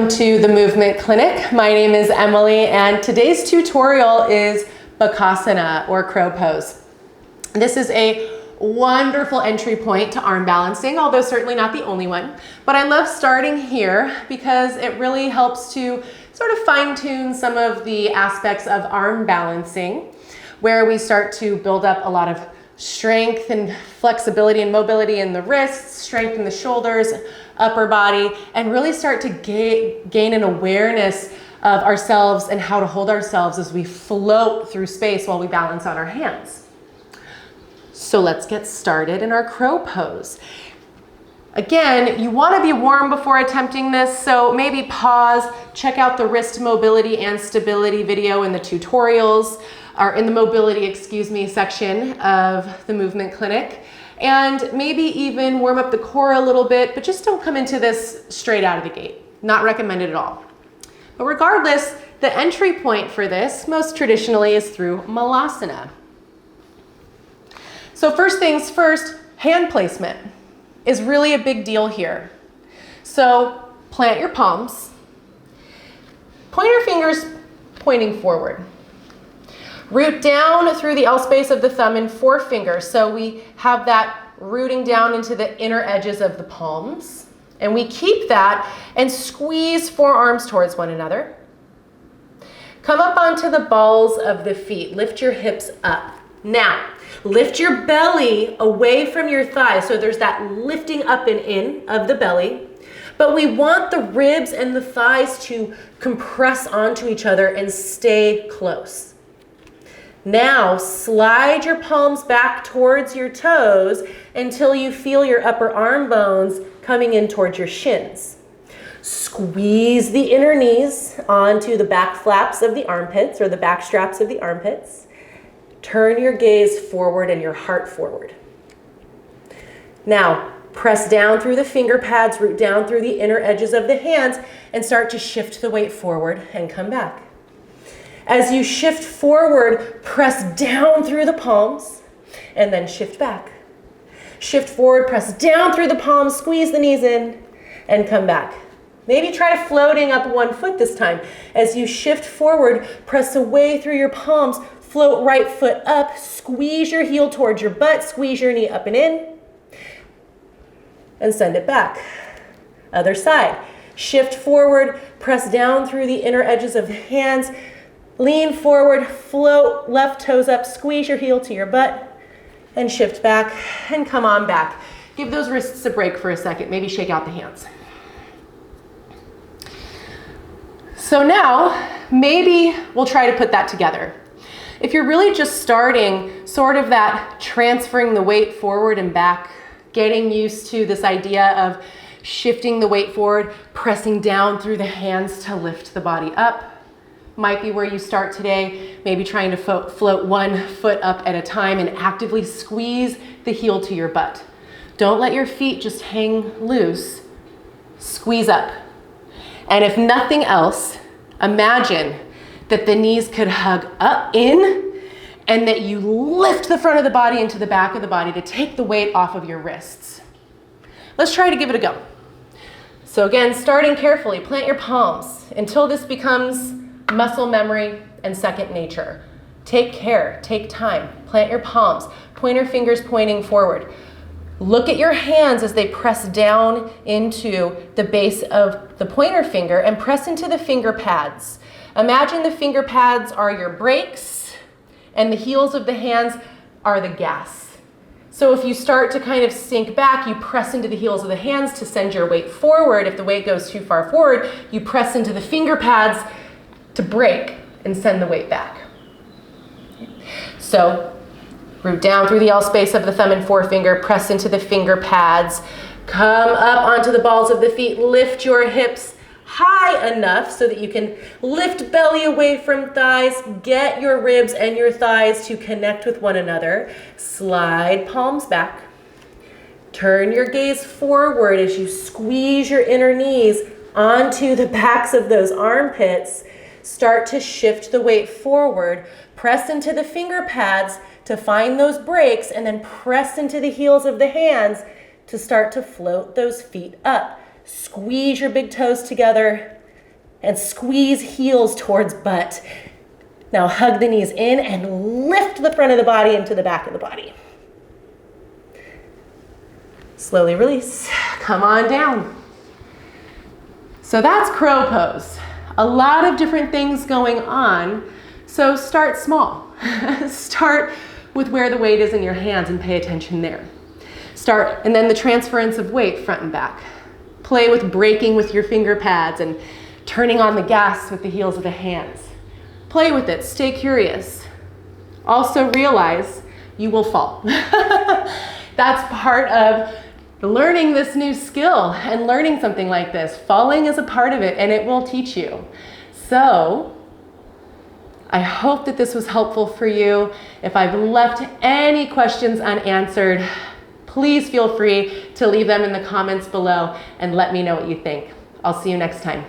Welcome to the Movement Clinic. My name is Emily and today's tutorial is Bakasana or crow pose. This is a wonderful entry point to arm balancing, although certainly not the only one. But I love starting here because it really helps to sort of fine-tune some of the aspects of arm balancing, where we start to build up a lot of strength and flexibility and mobility in the wrists, strength in the shoulders, upper body, and really start to gain an awareness of ourselves and how to hold ourselves as we float through space while we balance on our hands. So let's get started in our crow pose. Again, you want to be warm before attempting this, so maybe pause, check out the wrist mobility and stability video in the tutorials, or in the mobility, section of the Movement Clinic. And maybe even warm up the core a little bit, but just don't come into this straight out of the gate. Not recommended at all. But regardless, the entry point for this, most traditionally, is through Malasana. So first things first, hand placement is really a big deal here. So plant your palms, point your fingers pointing forward. Root down through the L space of the thumb and forefinger. So we have that rooting down into the inner edges of the palms. And we keep that and squeeze forearms towards one another. Come up onto the balls of the feet. Lift your hips up. Now, lift your belly away from your thighs. So there's that lifting up and in of the belly. But we want the ribs and the thighs to compress onto each other and stay close. Now, slide your palms back towards your toes until you feel your upper arm bones coming in towards your shins. Squeeze the inner knees onto the back flaps of the armpits or the back straps of the armpits. Turn your gaze forward and your heart forward. Now, press down through the finger pads, root down through the inner edges of the hands, and start to shift the weight forward and come back. As you shift forward, press down through the palms and then shift back. Shift forward, press down through the palms, squeeze the knees in and come back. Maybe try floating up one foot this time. As you shift forward, press away through your palms, float right foot up, squeeze your heel towards your butt, squeeze your knee up and in, and send it back. Other side. Shift forward, press down through the inner edges of the hands, lean forward, float left toes up, squeeze your heel to your butt, and shift back, and come on back. Give those wrists a break for a second. Maybe shake out the hands. So now, maybe we'll try to put that together. If you're really just starting, sort of that transferring the weight forward and back, getting used to this idea of shifting the weight forward, pressing down through the hands to lift the body up, might be where you start today, maybe trying to float one foot up at a time and actively squeeze the heel to your butt. Don't let your feet just hang loose. Squeeze up. And if nothing else, imagine that the knees could hug up in and that you lift the front of the body into the back of the body to take the weight off of your wrists. Let's try to give it a go. So again, starting carefully, plant your palms until this becomes muscle memory and second nature. Take care, take time, plant your palms, pointer fingers pointing forward. Look at your hands as they press down into the base of the pointer finger and press into the finger pads. Imagine the finger pads are your brakes and the heels of the hands are the gas. So if you start to kind of sink back, you press into the heels of the hands to send your weight forward. If the weight goes too far forward, you press into the finger pads to brake and send the weight back. So root down through the L space of the thumb and forefinger, press into the finger pads, come up onto the balls of the feet, lift your hips high enough so that you can lift belly away from thighs, get your ribs and your thighs to connect with one another. Slide palms back. Turn your gaze forward as you squeeze your inner knees onto the backs of those armpits. Start to shift the weight forward. Press into the finger pads to find those brakes and then press into the heels of the hands to start to float those feet up. Squeeze your big toes together and squeeze heels towards butt. Now hug the knees in and lift the front of the body into the back of the body. Slowly release, come on down. So that's crow pose. A lot of different things going on, so start small. Start with where the weight is in your hands and pay attention there. Start, and then the transference of weight front and back. Play with braking with your finger pads and turning on the gas with the heels of the hands. Play with it, stay curious. Also realize you will fall. That's part of learning this new skill and learning something like this. Falling is a part of it and it will teach you. So I hope that this was helpful for you. If I've left any questions unanswered, please feel free to leave them in the comments below and let me know what you think. I'll see you next time.